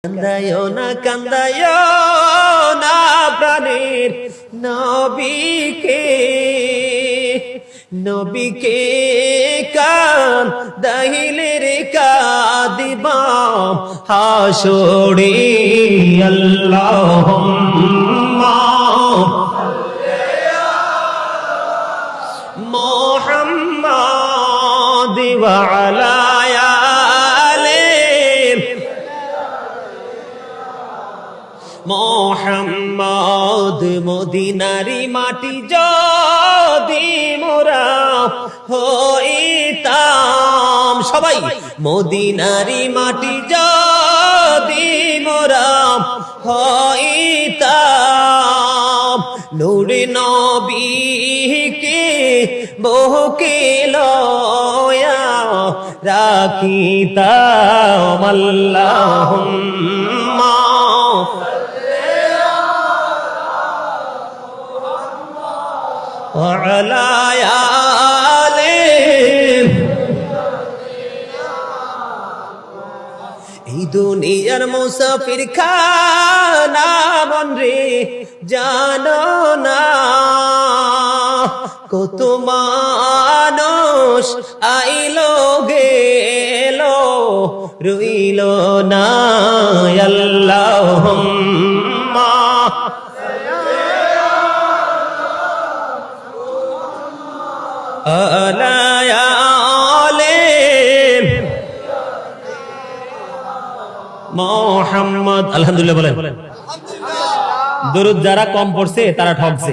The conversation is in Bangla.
কান্দায়ো না প্রাণের নবীকে কান দাহিলে রে কাদিবা হাসরে আল্লাহুম্মা মুহাম্মাদ ওয়া আলা মোহাম্মদ মদিনারি মাটি যদি মোরা হইতাম সবাই মদিনারি মাটি যদি মোরা হইতাম নূরে নবীকে বুকে লয়া রাখিতাম আল্লাহুম্মা وعلى آله এই দুনিয়ার মুসাফির খানা মনরে জানো না কত মানুষ আইলো গেলো রইল না আল্লাহুম্মা মোহাম্মদ আলহামদুলিল্লাহ বলেন। দরুদ যারা কম পড়ছে তারা ঠকছে।